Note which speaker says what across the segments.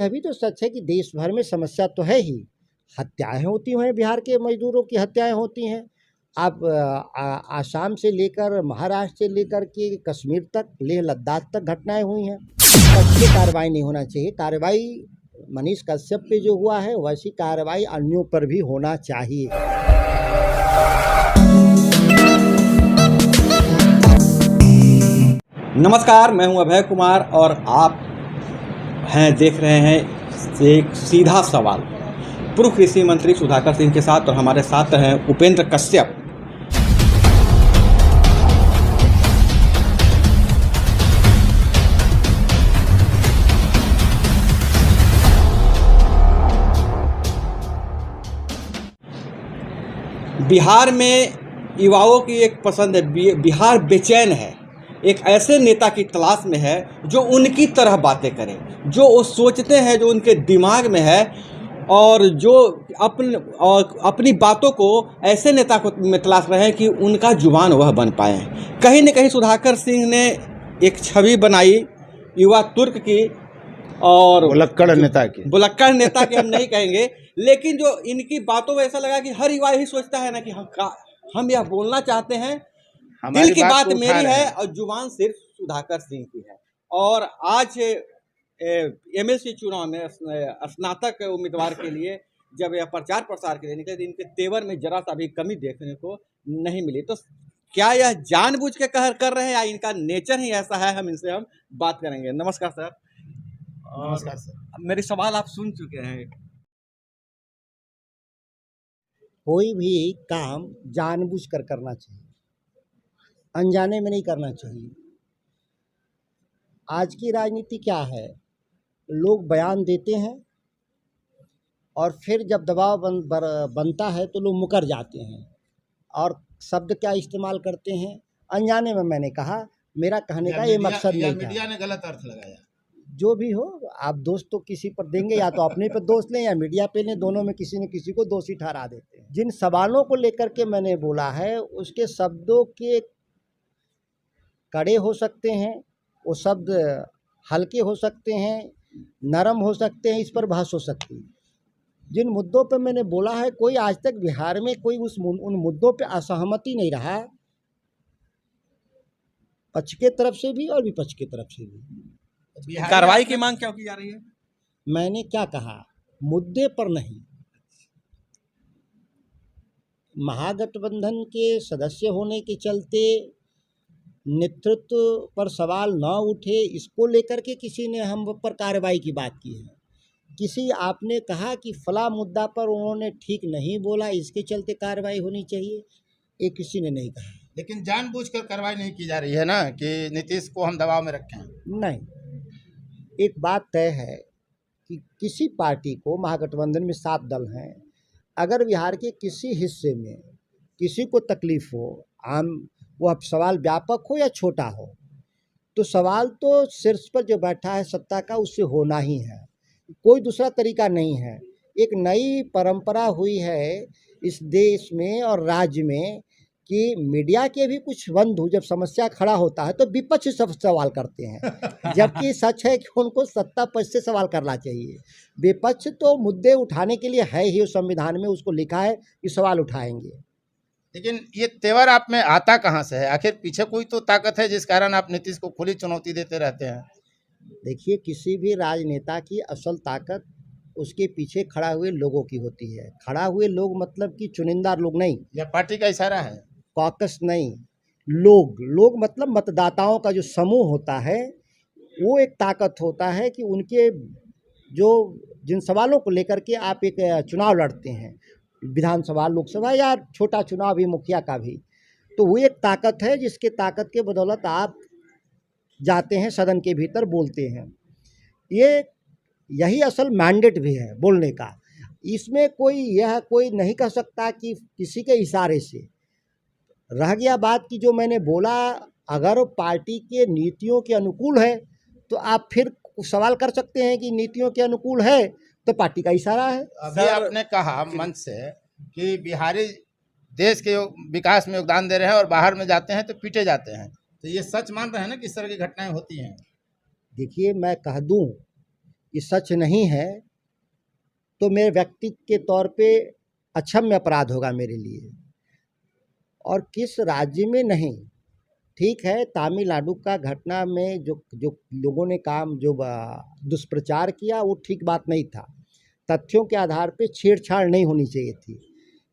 Speaker 1: यह भी तो सच है कि देश भर में समस्या तो है ही, हत्याएं होती हैं, बिहार के मजदूरों की हत्याएं होती हैं। आप आसाम से लेकर महाराष्ट्र से लेकर के कश्मीर तक, लेह लद्दाख तक घटनाएं हुई हैं। पक्ष पे कार्रवाई नहीं होना चाहिए। कार्रवाई मनीष कश्यप पे जो हुआ है वैसी कार्रवाई अन्यों पर भी होना चाहिए।
Speaker 2: नमस्कार, मैं हूं अभय कुमार और आप देख रहे हैं एक सीधा सवाल पूर्व कृषि मंत्री सुधाकर सिंह के साथ, और हमारे साथ हैं उपेंद्र कश्यप। बिहार में युवाओं की एक पसंद है, बिहार बेचैन है, एक ऐसे नेता की तलाश में है जो उनकी तरह बातें करे, जो वो सोचते हैं, जो उनके दिमाग में है, और जो अपनी बातों को ऐसे नेता को में तलाश रहे हैं कि उनका जुबान वह बन पाए। कहीं न कहीं सुधाकर सिंह ने एक छवि बनाई युवा तुर्क की, और
Speaker 3: बुलक्कड़ नेता की
Speaker 2: हम नहीं कहेंगे, लेकिन जो इनकी बातों में ऐसा लगा कि हर युवा यही सोचता है ना कि हम यह बोलना चाहते हैं, दिल की बात मेरी है, और जुबान सिर्फ सुधाकर सिंह की है। और आज एमएलसी चुनाव में स्नातक उम्मीदवार के लिए जब यह प्रचार प्रसार के लिए निकले तो इनके तेवर में जरा सा भी कमी देखने को नहीं मिली। तो क्या यह जानबूझ के कर रहे हैं या इनका नेचर ही ऐसा है? हम बात करेंगे। नमस्कार सर।
Speaker 3: नमस्कार सर।
Speaker 2: मेरे सवाल आप सुन चुके हैं।
Speaker 1: कोई भी काम जानबूझ कर करना चाहिए, अनजाने में नहीं करना चाहिए। आज की राजनीति क्या है, लोग बयान देते हैं और फिर जब दबाव बनता है तो लोग मुकर जाते हैं, और शब्द क्या इस्तेमाल करते हैं अनजाने में। मैंने कहा, मेरा कहने का ये मकसद नहीं था।
Speaker 3: मीडिया ने गलत अर्थ लगाया।
Speaker 1: जो भी हो, आप दोष तो किसी पर देंगे, या तो अपने पर दोष लें या मीडिया पे लें, दोनों में किसी न किसी को दोषी ठहरा देते हैं। जिन सवालों को लेकर के मैंने बोला है उसके शब्दों के कड़े हो सकते हैं, वो शब्द हल्के हो सकते हैं, नरम हो सकते हैं, इस पर बहस हो सकती है। जिन मुद्दों पे मैंने बोला है, कोई आज तक बिहार में कोई उन मुद्दों पे असहमति नहीं रहा, पक्ष के तरफ से भी और विपक्ष की तरफ से भी।
Speaker 2: कार्रवाई की मांग क्यों की जा रही है?
Speaker 1: मैंने क्या कहा, मुद्दे पर नहीं। महागठबंधन के सदस्य होने के चलते नेतृत्व पर सवाल न उठे, इसको लेकर के किसी ने हम पर कार्रवाई की बात की है। किसी आपने कहा कि फला मुद्दा पर उन्होंने ठीक नहीं बोला, इसके चलते कार्रवाई होनी चाहिए, ये किसी ने नहीं कहा।
Speaker 3: लेकिन जानबूझकर कार्रवाई नहीं की जा रही है ना कि नीतीश को हम दबाव में रखें।
Speaker 1: नहीं, एक बात तय है कि किसी पार्टी को, महागठबंधन में 7 दल हैं, अगर बिहार के किसी हिस्से में किसी को तकलीफ हो, आम वह सवाल व्यापक हो या छोटा हो, तो सवाल तो शीर्ष पर जो बैठा है सत्ता का, उससे होना ही है, कोई दूसरा तरीका नहीं है। एक नई परंपरा हुई है इस देश में और राज्य में कि मीडिया के भी कुछ बंधु जब समस्या खड़ा होता है तो विपक्ष से सवाल करते हैं, जबकि सच है कि उनको सत्ता पक्ष से सवाल करना चाहिए। विपक्ष तो मुद्दे उठाने के लिए है ही, उस संविधान में उसको लिखा है कि सवाल उठाएंगे।
Speaker 3: लेकिन ये तेवर आप में आता कहाँ से है? आखिर पीछे कोई तो ताकत है जिस कारण आप नीतीश को खुली चुनौती देते रहते हैं।
Speaker 1: देखिए, किसी भी राजनेता की असल ताकत उसके पीछे खड़ा हुए लोगों की होती है। खड़ा हुए लोग मतलब कि चुनिंदा लोग नहीं,
Speaker 3: यह पार्टी का इशारा है,
Speaker 1: कॉकस नहीं, लोग मतलब मतदाताओं का जो समूह होता है, वो एक ताकत होता है कि उनके जिन सवालों को लेकर के आप एक चुनाव लड़ते हैं, विधानसभा, लोकसभा या छोटा चुनाव भी, मुखिया का भी, तो वो एक ताकत है जिसके ताकत के बदौलत आप जाते हैं सदन के भीतर, बोलते हैं। यही असल मैंडेट भी है बोलने का। इसमें कोई नहीं कह सकता कि किसी के इशारे से। रह गया बात कि जो मैंने बोला, अगर पार्टी के नीतियों के अनुकूल है तो आप फिर सवाल कर सकते हैं कि नीतियों के अनुकूल है तो पार्टी का इशारा है।
Speaker 3: अभी आपने कहा मंच से कि बिहारी देश के विकास में योगदान दे रहे हैं और बाहर में जाते हैं तो पीटे जाते हैं, तो ये सच मान रहे हैं ना कि इस तरह की घटनाएं होती हैं?
Speaker 1: देखिए, मैं कह दूं ये सच नहीं है तो मेरे व्यक्ति के तौर पे अक्षम्य अपराध होगा मेरे लिए। और किस राज्य में नहीं, ठीक है, तमिलनाडु का घटना में जो जो लोगों ने दुष्प्रचार किया वो ठीक बात नहीं था, तथ्यों के आधार पे छेड़छाड़ नहीं होनी चाहिए थी।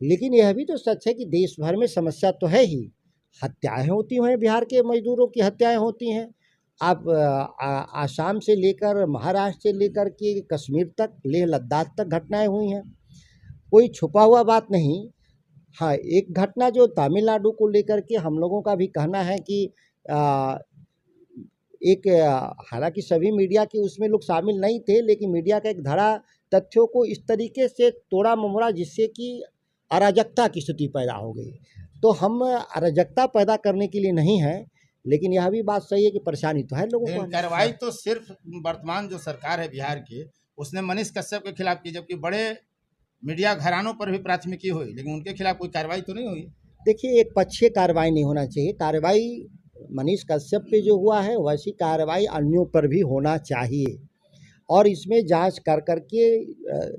Speaker 1: लेकिन यह भी तो सच है कि देश भर में समस्या तो है ही, हत्याएं होती हैं, बिहार के मजदूरों की हत्याएं होती हैं। आप आसाम से लेकर महाराष्ट्र से लेकर के कश्मीर तक, लेह लद्दाख तक घटनाएं हुई हैं, कोई छुपा हुआ बात नहीं। हाँ, एक घटना जो तमिलनाडु को लेकर के हम लोगों का भी कहना है कि हालांकि सभी मीडिया के उसमें लोग शामिल नहीं थे, लेकिन मीडिया का एक धड़ा तथ्यों को इस तरीके से तोड़ा ममोड़ा जिससे कि अराजकता की स्थिति पैदा हो गई। तो हम अराजकता पैदा करने के लिए नहीं है, लेकिन यह भी बात सही है कि परेशानी तो है लोगों को।
Speaker 3: कार्रवाई तो सिर्फ वर्तमान जो सरकार है बिहार की, उसने मनीष कश्यप के खिलाफ की, जबकि बड़े मीडिया घरानों पर भी प्राथमिकी हुई, लेकिन उनके खिलाफ कोई कार्रवाई तो नहीं हुई।
Speaker 1: देखिए, एक पक्षीय कार्रवाई नहीं होना चाहिए। कार्रवाई मनीष कश्यप पे जो हुआ है वैसी कार्रवाई अन्यों पर भी होना चाहिए, और इसमें जांच कर करके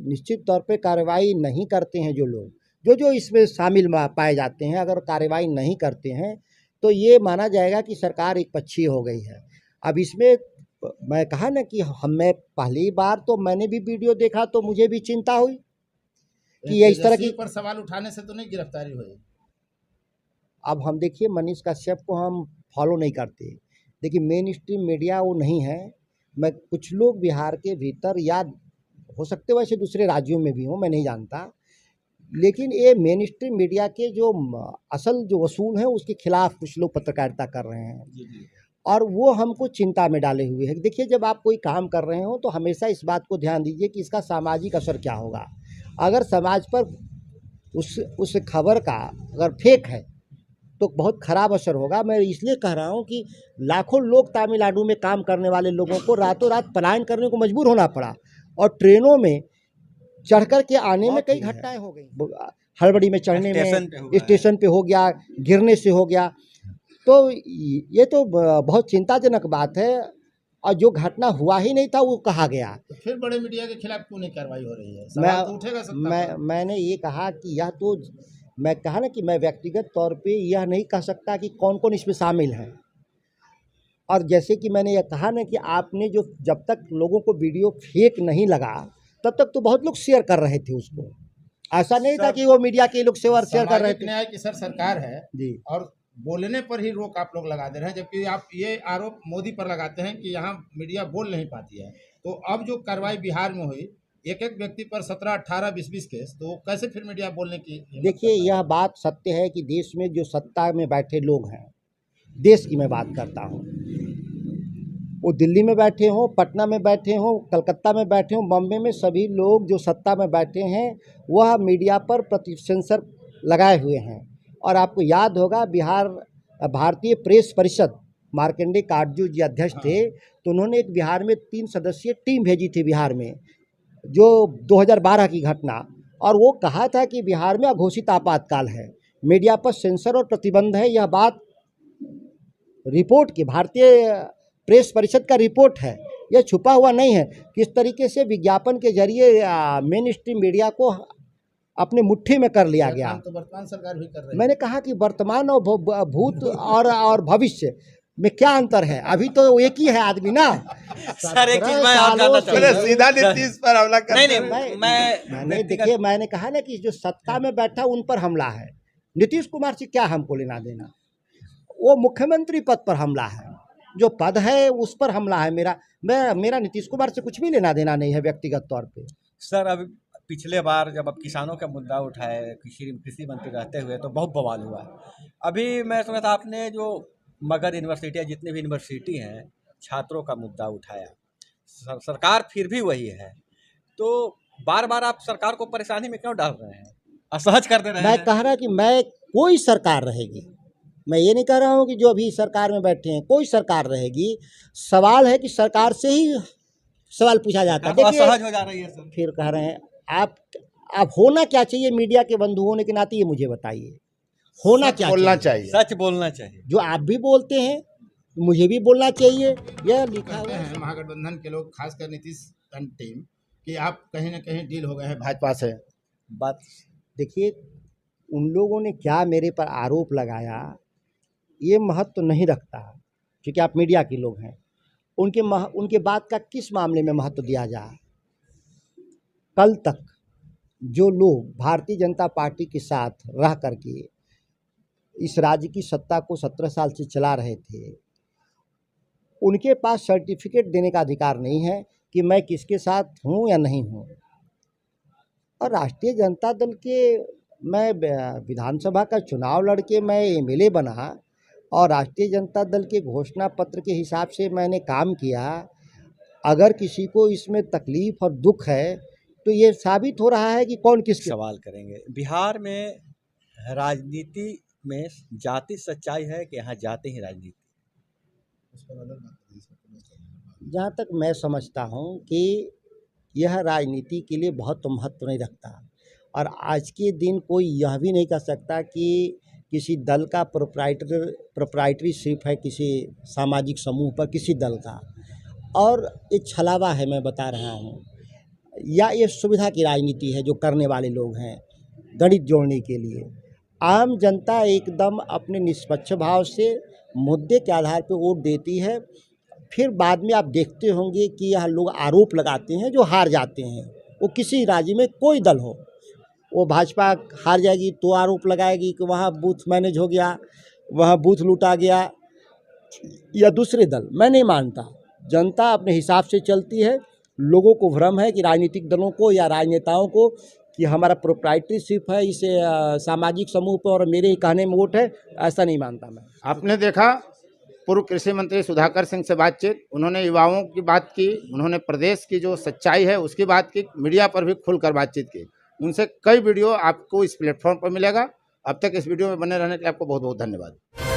Speaker 1: निश्चित तौर पे कार्रवाई नहीं करते हैं जो लोग जो इसमें शामिल पाए जाते हैं, अगर कार्रवाई नहीं करते हैं तो ये माना जाएगा कि सरकार एक पक्षीय हो गई है। अब इसमें मैं कहा ना कि मैं पहली बार तो मैंने भी वीडियो देखा तो मुझे भी चिंता हुई कि ये इस तरह की
Speaker 3: पर सवाल उठाने से तो नहीं गिरफ्तारी हुई।
Speaker 1: अब हम देखिए, मनीष कश्यप को हम फॉलो नहीं करते, देखिए मेन स्ट्रीम मीडिया वो नहीं है। मैं कुछ लोग बिहार के भीतर, या हो सकते वैसे दूसरे राज्यों में भी हों, मैं नहीं जानता, लेकिन ये मेन स्ट्रीम मीडिया के जो असल जो वसूल हैं उसके खिलाफ कुछ लोग पत्रकारिता कर रहे हैं, और वो हमको चिंता में डाले हुए हैं। देखिए, जब आप कोई काम कर रहे हो तो हमेशा इस बात को ध्यान दीजिए कि इसका सामाजिक असर क्या होगा। अगर समाज पर उस खबर का अगर फेक है तो बहुत ख़राब असर होगा। मैं इसलिए कह रहा हूँ कि लाखों लोग तमिलनाडु में काम करने वाले लोगों को रातों रात पलायन करने को मजबूर होना पड़ा, और ट्रेनों में चढ़ कर के आने में कई घटनाएं हो गई, हड़बड़ी में चढ़ने में स्टेशन पे हो गया, गिरने से हो गया। तो ये तो बहुत चिंताजनक बात है, और जो घटना हुआ ही नहीं था वो कहा गया।
Speaker 3: तो फिर बड़े मीडिया के खिलाफ क्यों नहीं कार्रवाई हो रही है? सवाल तो उठेगा।
Speaker 1: मैंने ये कहा कि यह तो मैं कहा ना कि मैं व्यक्तिगत तौर पे यह नहीं कह सकता कि कौन कौन इसमें शामिल है। और जैसे कि मैंने यह कहा ना कि आपने जो जब तक लोगों को वीडियो फेक नहीं लगा तब तक तो बहुत लोग शेयर कर रहे थे उसको, ऐसा नहीं था कि वो मीडिया के लोग शेयर कर रहे थे।
Speaker 3: न्याय की सरकार है
Speaker 1: जी, और
Speaker 3: बोलने पर ही रोक आप लोग लगा दे रहे हैं, जबकि आप ये आरोप मोदी पर लगाते हैं कि यहाँ मीडिया बोल नहीं पाती है। तो अब जो कार्रवाई बिहार में हुई, एक एक व्यक्ति पर 17, 18, 20 केस, तो कैसे फिर मीडिया बोलने की?
Speaker 1: देखिए, यह बात सत्य है कि देश में जो सत्ता में बैठे लोग हैं, देश की मैं बात करता हूँ, वो दिल्ली में बैठे हों, पटना में बैठे हों, कलकत्ता में बैठे हों, बम्बे में, सभी लोग जो सत्ता में बैठे हैं वह मीडिया पर सेंसर लगाए हुए हैं। और आपको याद होगा, भारतीय प्रेस परिषद, मार्कंडे काटजू जी अध्यक्ष थे, तो उन्होंने एक बिहार में 3 सदस्यीय टीम भेजी थी बिहार में, जो 2012 की घटना, और वो कहा था कि बिहार में अघोषित आपातकाल है, मीडिया पर सेंसर और प्रतिबंध है। यह बात रिपोर्ट की, भारतीय प्रेस परिषद का रिपोर्ट है, यह छुपा हुआ नहीं है। किस तरीके से विज्ञापन के जरिए मेन स्ट्रीम मीडिया को अपने मुट्ठी में कर लिया गया।
Speaker 3: तो वर्तमान सरकार भी कर रही है।
Speaker 1: मैंने कहा कि वर्तमान और भूत और भविष्य में क्या अंतर है? अभी तो एक ही है आदमी ना।
Speaker 2: सर, एक चीज मैं और जानना चाहूंगा।
Speaker 3: सीधा नीतीश पर हमला कर
Speaker 1: नहीं, देखिए, मैंने कहा ना कि जो सत्ता में बैठा उन पर हमला है। नीतीश कुमार से क्या हमको लेना देना? वो मुख्यमंत्री पद पर हमला है, जो पद है उस पर हमला है। मेरा नीतीश कुमार से कुछ भी लेना देना नहीं है व्यक्तिगत तौर पे।
Speaker 2: सर, अभी पिछले बार जब अब किसानों का मुद्दा उठाए कृषि मंत्री रहते हुए तो बहुत बवाल हुआ। अभी मैं समझता आपने जो मगध यूनिवर्सिटी या जितनी भी यूनिवर्सिटी हैं, छात्रों का मुद्दा उठाया, सरकार फिर भी वही है, तो बार बार आप सरकार को परेशानी में क्यों डाल रहे हैं, असहज कर दे रहे हैं?
Speaker 1: मैं कह रहा कि मैं कोई सरकार रहेगी, मैं ये नहीं कह रहा हूँ कि जो अभी सरकार में बैठे हैं, कोई सरकार रहेगी, सवाल है कि सरकार से ही सवाल पूछा जाता है।
Speaker 2: देखिए, असहज हो जा रही है सर।
Speaker 1: फिर कह रहे हैं आप होना क्या चाहिए मीडिया के बंधु होने के नाते, ये मुझे बताइए, होना क्या
Speaker 3: बोलना चाहिए?
Speaker 2: सच बोलना चाहिए।
Speaker 1: जो आप भी बोलते हैं मुझे भी बोलना चाहिए, यह लिखा हुआ है।
Speaker 3: महागठबंधन के लोग, खासकर नीतीश टीम कि आप कहीं ना कहीं डील हो गए हैं भाजपा से?
Speaker 1: बात देखिए, उन लोगों ने क्या मेरे पर आरोप लगाया ये महत्व तो नहीं रखता, क्योंकि आप मीडिया के लोग हैं। उनके बात का किस मामले में महत्व दिया जाए? कल तक जो लोग भारतीय जनता पार्टी के साथ रह करके इस राज्य की सत्ता को 17 साल से चला रहे थे, उनके पास सर्टिफिकेट देने का अधिकार नहीं है कि मैं किसके साथ हूँ या नहीं हूँ। और राष्ट्रीय जनता दल के मैं विधानसभा का चुनाव लड़के मैं एमएलए बना और राष्ट्रीय जनता दल के घोषणा पत्र के हिसाब से मैंने काम किया। अगर किसी को इसमें तकलीफ और दुख है तो ये साबित हो रहा है कि कौन किस
Speaker 2: सवाल करेंगे। बिहार में राजनीति में जाति सच्चाई है कि यहाँ जाति ही राजनीति?
Speaker 1: जहाँ तक मैं समझता हूँ कि यह राजनीति के लिए बहुत महत्व नहीं रखता, और आज के दिन कोई यह भी नहीं कह सकता कि किसी दल का प्रोप्राइटरीशिप है किसी सामाजिक समूह पर, किसी दल का, और ये छलावा है मैं बता रहा हूँ, या ये सुविधा की राजनीति है जो करने वाले लोग हैं गणित जोड़ने के लिए। आम जनता एकदम अपने निष्पक्ष भाव से मुद्दे के आधार पर वोट देती है। फिर बाद में आप देखते होंगे कि यह लोग आरोप लगाते हैं जो हार जाते हैं। वो किसी राज्य में कोई दल हो, वो भाजपा हार जाएगी तो आरोप लगाएगी कि वहाँ बूथ मैनेज हो गया, वहाँ बूथ लूटा गया, या दूसरे दल। मैं नहीं मानता, जनता अपने हिसाब से चलती है। लोगों को भ्रम है कि राजनीतिक दलों को या राजनेताओं को कि हमारा प्रोप्राइटरीशिप है इसे सामाजिक समूह पर और मेरे ही कहने में वोट है, ऐसा नहीं मानता मैं।
Speaker 3: आपने देखा पूर्व कृषि मंत्री सुधाकर सिंह से बातचीत, उन्होंने युवाओं की बात की, उन्होंने प्रदेश की जो सच्चाई है उसकी बात की, मीडिया पर भी खुलकर बातचीत की। उनसे कई वीडियो आपको इस प्लेटफॉर्म पर मिलेगा। अब तक इस वीडियो में बने रहने के लिए आपको बहुत बहुत धन्यवाद।